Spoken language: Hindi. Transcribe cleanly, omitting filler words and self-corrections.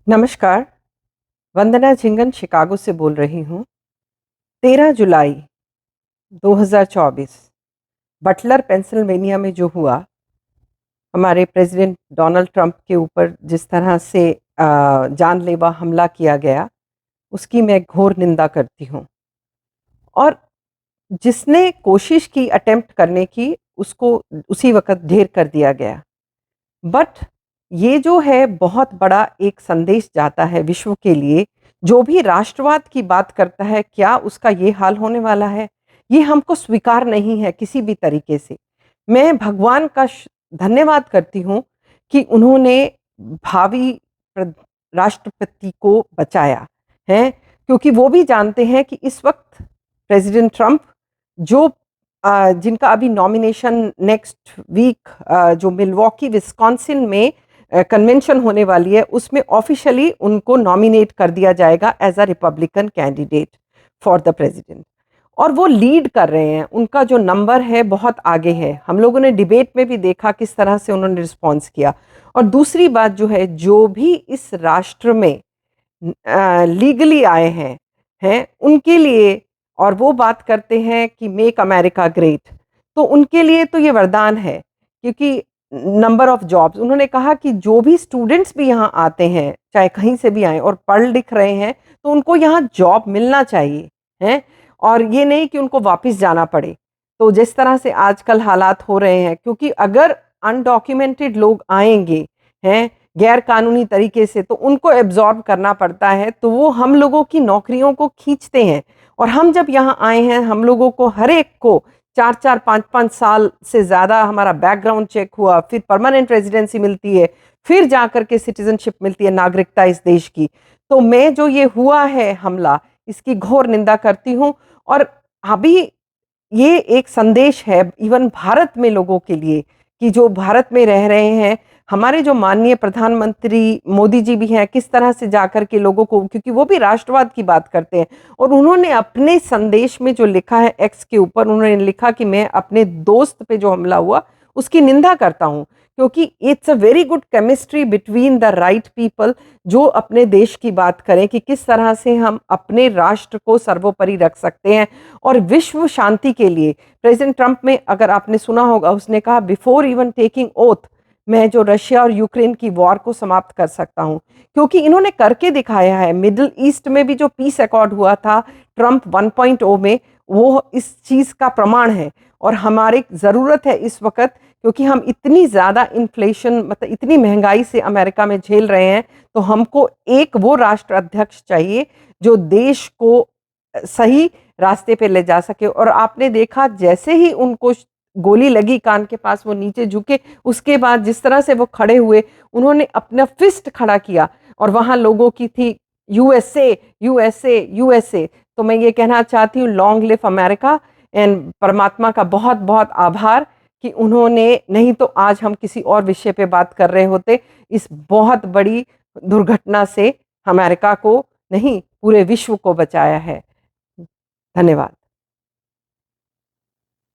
नमस्कार, वंदना झिंगन शिकागो से बोल रही हूँ। 13 जुलाई 2024 बटलर पेंसिल्वेनिया में जो हुआ, हमारे प्रेसिडेंट डोनाल्ड ट्रंप के ऊपर जिस तरह से जानलेवा हमला किया गया, उसकी मैं घोर निंदा करती हूँ। और जिसने कोशिश की अटेम्प्ट करने की, उसको उसी वक़्त ढेर कर दिया गया। बट ये जो है बहुत बड़ा एक संदेश जाता है विश्व के लिए, जो भी राष्ट्रवाद की बात करता है, क्या उसका ये हाल होने वाला है? ये हमको स्वीकार नहीं है किसी भी तरीके से। मैं भगवान का धन्यवाद करती हूँ कि उन्होंने भावी प्रध राष्ट्रपति को बचाया, हैं? क्योंकि वो भी जानते हैं कि इस वक़्त प्रेज़िडेंट ट्रंप जो जिनका अभी नॉमिनेशन नेक्स्ट वीक जो मिल्वॉकी विस्कॉन्सिन में कन्वेंशन होने वाली है, उसमें ऑफिशियली उनको नॉमिनेट कर दिया जाएगा as a Republican candidate for the president. और वो लीड कर रहे हैं, उनका जो नंबर है बहुत आगे है। हम लोगों ने डिबेट में भी देखा किस तरह से उन्होंने रिस्पॉन्स किया। और दूसरी बात जो है, जो भी इस राष्ट्र में लीगली आए हैं उनके लिए, और वो बात करते हैं कि मेक अमेरिका ग्रेट, तो उनके लिए तो ये वरदान है। क्योंकि नंबर ऑफ जॉब्स, उन्होंने कहा कि जो भी स्टूडेंट्स भी यहाँ आते हैं, चाहे कहीं से भी आए और पढ़ लिख रहे हैं, तो उनको यहाँ जॉब मिलना चाहिए, हैं? और ये नहीं कि उनको वापस जाना पड़े। तो जिस तरह से आजकल हालात हो रहे हैं, क्योंकि अगर अनडॉक्यूमेंटेड लोग आएंगे, हैं, गैर कानूनी तरीके से, तो उनको एब्जॉर्ब करना पड़ता है, तो वो हम लोगों की नौकरियों को खींचते हैं। और हम जब यहाँ आए हैं, हम लोगों को हर एक को 4-4 5-5 साल से ज़्यादा हमारा बैकग्राउंड चेक हुआ, फिर परमानेंट रेजिडेंसी मिलती है, फिर जाकर के सिटीजनशिप मिलती है, नागरिकता इस देश की। तो मैं जो ये हुआ है हमला, इसकी घोर निंदा करती हूँ। और अभी ये एक संदेश है इवन भारत में लोगों के लिए, कि जो भारत में रह रहे हैं, हमारे जो माननीय प्रधानमंत्री मोदी जी भी हैं, किस तरह से जाकर के लोगों को, क्योंकि वो भी राष्ट्रवाद की बात करते हैं, और उन्होंने अपने संदेश में जो लिखा है एक्स के ऊपर, उन्होंने लिखा कि मैं अपने दोस्त पे जो हमला हुआ उसकी निंदा करता हूं, क्योंकि it's a very good chemistry between the right people, जो अपने देश की बात करें कि किस तरह से हम अपने राष्ट्र को सर्वोपरि रख सकते हैं। और विश्व शांति के लिए प्रेसिडेंट ट्रंप में, अगर आपने सुना होगा, उसने कहा बिफोर इवन टेकिंग ओथ, मैं जो रशिया और यूक्रेन की वॉर को समाप्त कर सकता हूं। क्योंकि इन्होंने करके दिखाया है। मिडिल ईस्ट में भी जो पीस अकॉर्ड हुआ था ट्रंप 1.0 में, वो इस चीज़ का प्रमाण है। और हमारी ज़रूरत है इस वक्त, क्योंकि हम इतनी ज़्यादा इन्फ्लेशन, मतलब इतनी महंगाई से अमेरिका में झेल रहे हैं, तो हमको एक वो राष्ट्र अध्यक्ष चाहिए जो देश को सही रास्ते पे ले जा सके। और आपने देखा जैसे ही उनको गोली लगी कान के पास, वो नीचे झुके, उसके बाद जिस तरह से वो खड़े हुए, उन्होंने अपना फिस्ट खड़ा किया, और वहां लोगों की थी यूएसए यूएसए यूएसए। तो मैं ये कहना चाहती हूँ, लॉन्ग लिव अमेरिका। एंड परमात्मा का बहुत बहुत आभार कि उन्होंने, नहीं तो आज हम किसी और विषय पे बात कर रहे होते। इस बहुत बड़ी दुर्घटना से अमेरिका को नहीं, पूरे विश्व को बचाया है। धन्यवाद।